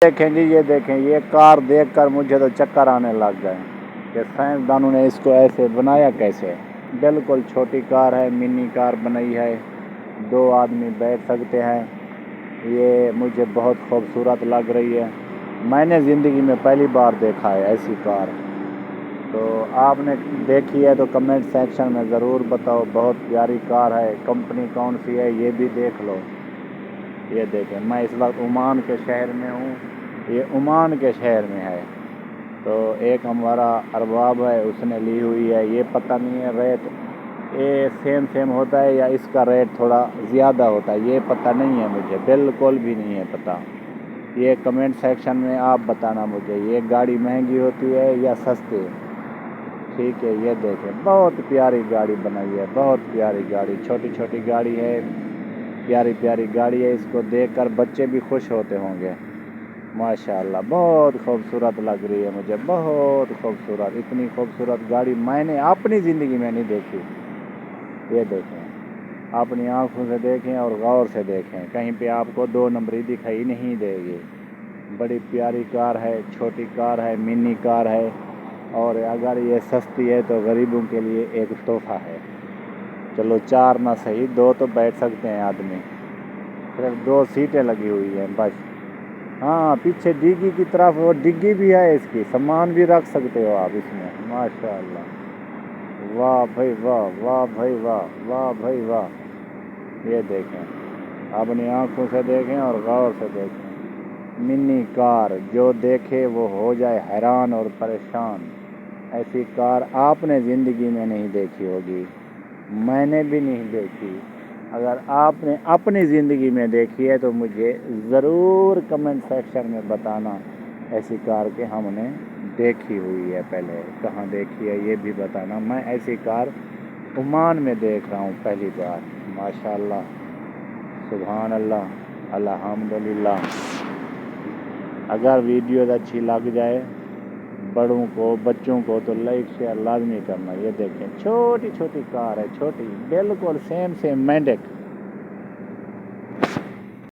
देखें जी, ये देखें, ये कार देखकर मुझे तो चक्कर आने लग गए कि साइंसदानों ने इसको ऐसे बनाया कैसे। बिल्कुल छोटी कार है, मिनी कार बनाई है, 2 आदमी बैठ सकते हैं। ये मुझे बहुत खूबसूरत लग रही है। मैंने ज़िंदगी में पहली बार देखा है ऐसी कार। तो आपने देखी है तो कमेंट सेक्शन में ज़रूर बताओ। बहुत प्यारी कार है। कंपनी कौन सी है ये भी देख लो। ये देखें, मैं इस वक्त ओमान के शहर में हूँ। ये ओमान के शहर में है। तो एक हमारा अरबाब है, उसने ली हुई है। ये पता नहीं है रेट ये सेम होता है या इसका रेट थोड़ा ज़्यादा होता है, ये पता नहीं है मुझे, बिल्कुल भी नहीं है पता। ये कमेंट सेक्शन में आप बताना मुझे, ये गाड़ी महंगी होती है या सस्ती। ठीक है, ये देखें, बहुत प्यारी गाड़ी बनाई है, बहुत प्यारी गाड़ी, छोटी छोटी गाड़ी है, प्यारी प्यारी गाड़ी है। इसको देखकर बच्चे भी खुश होते होंगे। माशाल्लाह, बहुत खूबसूरत लग रही है मुझे, बहुत खूबसूरत। इतनी खूबसूरत गाड़ी मैंने अपनी ज़िंदगी में नहीं देखी। ये देखें, अपनी आँखों से देखें और गौर से देखें, कहीं पे आपको 2 नंबरी दिखाई नहीं देगी। बड़ी प्यारी कार है, छोटी कार है, मिनी कार है। और अगर ये सस्ती है तो गरीबों के लिए एक तोहफा है। चलो 4 ना सही, 2 तो बैठ सकते हैं आदमी। सिर्फ 2 सीटें लगी हुई हैं बस। हाँ, पीछे डिग्गी की तरफ वो डिग्गी भी है, इसकी सामान भी रख सकते हो आप इसमें। माशाल्लाह, वाह भाई वाह, वाह भाई वाह, वाह भाई वाह। ये देखें, अपनी आंखों से देखें और गौर से देखें। मिनी कार जो देखे वो हो जाए हैरान और परेशान। ऐसी कार आपने ज़िंदगी में नहीं देखी होगी, मैंने भी नहीं देखी। अगर आपने अपनी ज़िंदगी में देखी है तो मुझे ज़रूर कमेंट सेक्शन में बताना। ऐसी कार के हमने देखी हुई है, पहले कहाँ देखी है ये भी बताना। मैं ऐसी कार ओमान में देख रहा हूँ पहली बार। माशाल्लाह, सुभान अल्लाह, अल्हम्दुलिल्लाह। अगर वीडियो अच्छी लग जाए बड़ों को, बच्चों को, तो लाइक शेयर लाजमी करना। ये देखें, छोटी छोटी कार है, छोटी, बिल्कुल सेम मेंढक।